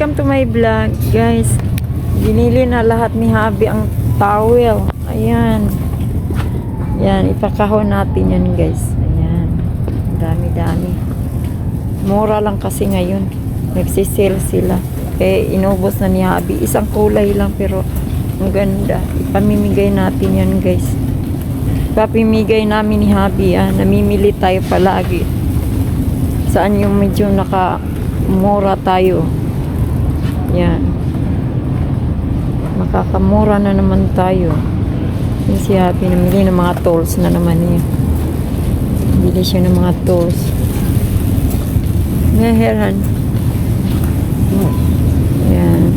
Welcome to my vlog, guys. Binili na lahat ni Habi ang towel. Ayan. Yan, ipakahon natin yan, guys. Ayan. Dami-dami. Mura lang kasi ngayon. Nagsisale sila. Eh, inubos na ni Habi. Isang kulay lang pero ang ganda. Ipamimigay natin yan, guys. Ipapimigay namin ni Habi. Namimili tayo palagi. Saan yung medyo nakamura tayo. Yan. Makakamura na naman tayo. Yung si Happy namili ng mga tools na naman niya. Bili siya ng mga tools. Meheran. Yan.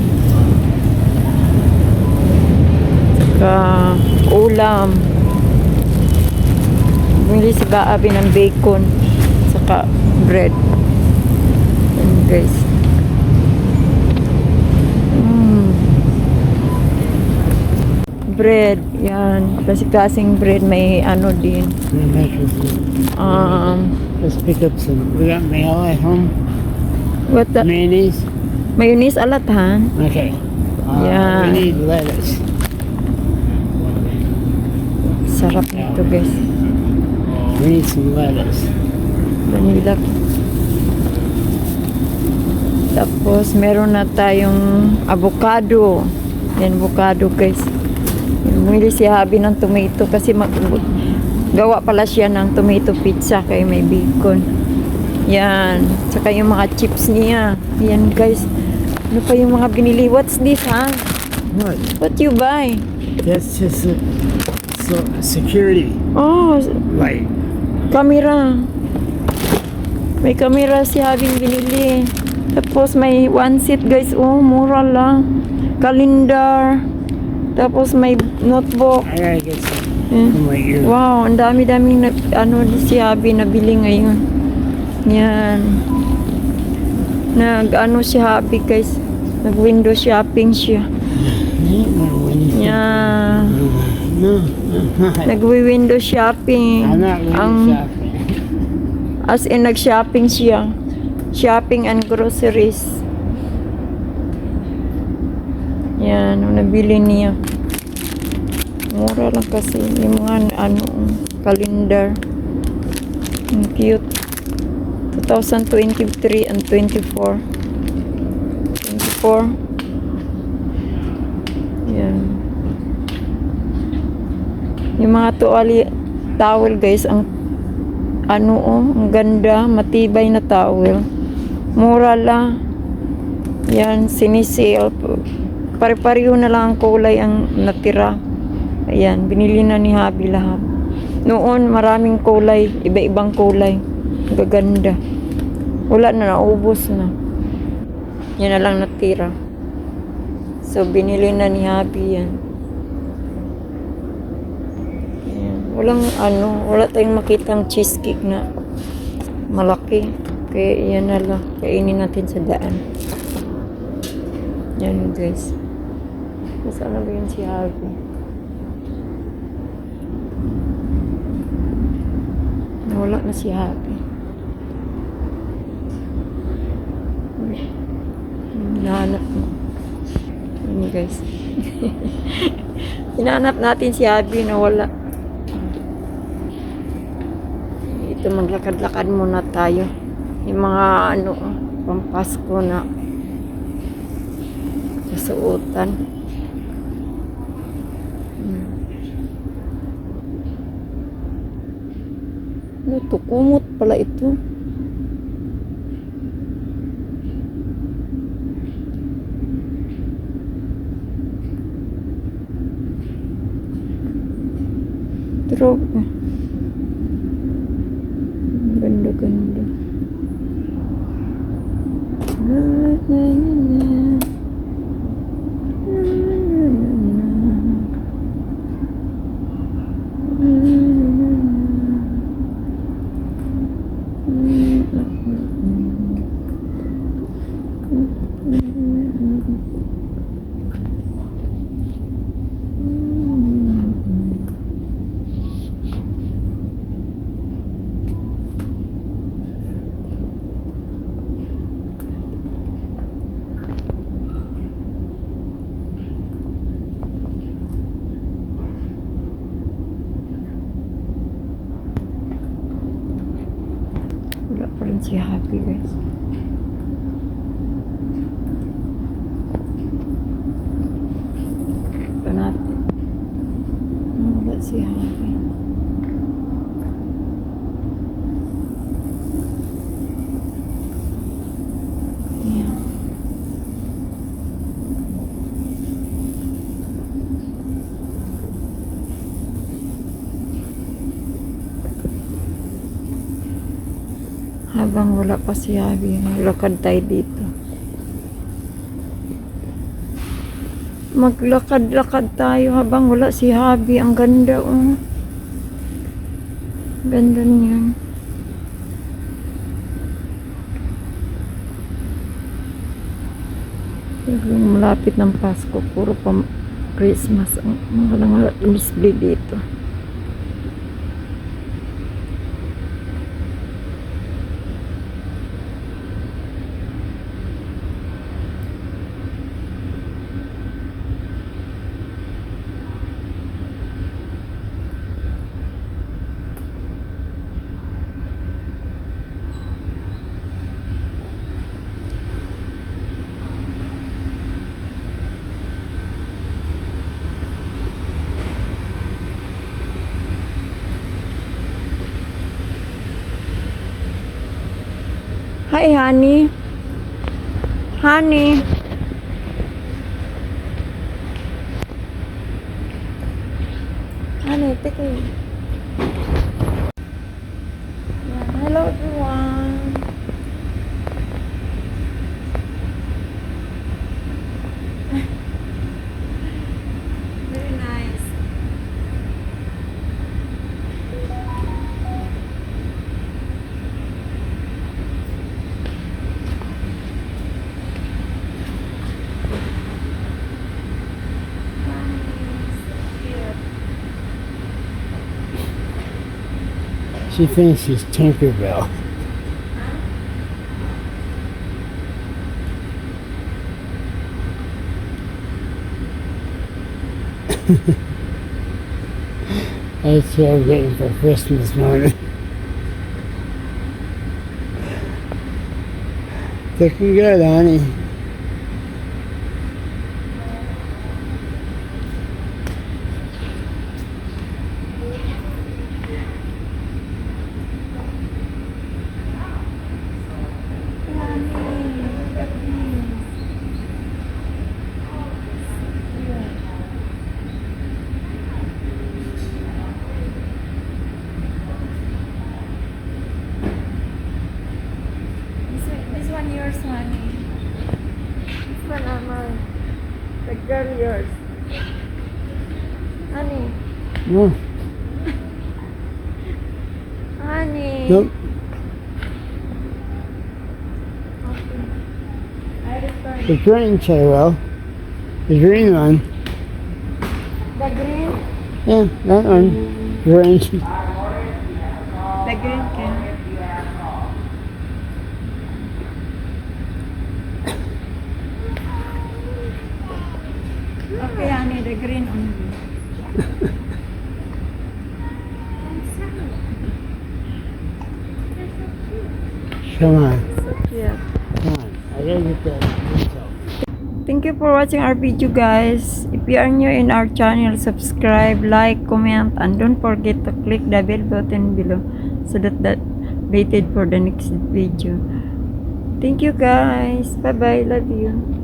Saka ulam. Bumili si Baabi ng bacon. Saka bread. Yan, guys. Bread, yan. Kasi-kasing bread, may ano din. Let's pick up some. We got mayo at home. What the? Mayonnaise. Mayonnaise alat, ha? Okay. Yeah. We need lettuce. Sarap nito, guys. We need some lettuce. Vanilla. Tapos, meron na tayong avocado. Yan, avocado, guys. Bumili si Habi ng tomato kasi gawa pala siya ng tomato pizza kaya may bacon. Yan. Tsaka yung mga chips niya. Yan, guys. Ano pa yung mga binili? What's this, ha? What? What you buy? That's just security Oh, light. camera. May camera si Habi binili. Tapos may one seat, guys. Oh, mura lang. Calendar. Tapos may notebook. I gotta get some Eh. from my ear. Wow, ang dami-daming si Habi nabili ngayon. Yan. Si Habi, guys. Nag-window shopping siya. Yan. No. Nag-window shopping. I'm not really shopping. As in, nag-shopping siya. Shopping and groceries. Yan, nabili niya. Mura lang kasi. Yung mga calendar. Ang cute. 2023 and 24. 24. Yan. Yung mga towel, guys, ang ang ganda, matibay na towel. Mura lang. Yan, sinisale. Pare-pareho na lang ang kulay ang natira. Ayan, binili na ni Habi lahat. Noon, maraming kulay, iba-ibang kulay. Gaganda. Wala na, naubos na. Yan na lang natira. So, binili na ni Habi yan. Ayan. Wala tayong makitang cheesecake na malaki. Kaya yan na lang. Kainin natin sa daan. Yan, guys. Nasaan na ba yun si Habi? Nawala na si Habi. Hinahanap mo. Yan, guys. Hinahanap natin si Habi, nawala. Ito, maglakad-lakad muna tayo. Yung mga pampasko na kasuotan. Ano to? Kumot pala ito. Pero ganda-ganda. si Happy, guys. Ito natin. Wala si Happy. Ayan. Habang wala pa si Happy, maglakad tayo dito. Maglakad-lakad tayo habang wala si Happy. Ang ganda, oh. Ganda niyan. Yung malapit ng Pasko, puro pa Christmas ang mga display dito. Hi, honey. Honey. Honey, take it. Yeah, hello, everyone. Very nice. She thinks she's Tinkerbell. That's what I'm getting for Christmas morning. Looking good, honey. This one yours, honey. This one mine. The girl yours. Honey. No, Honey. nope. Okay. I return. The green well. The green one. The green? Yeah, that one. Green. The green can. Okay, honey, the green only. Come on. So cute. Come on. I gotta get that. Thank you for watching our video, guys. If you are new in our channel, subscribe, like, comment, and don't forget to click the bell button below so that updated for the next video. Thank you, guys. Bye bye. Love you.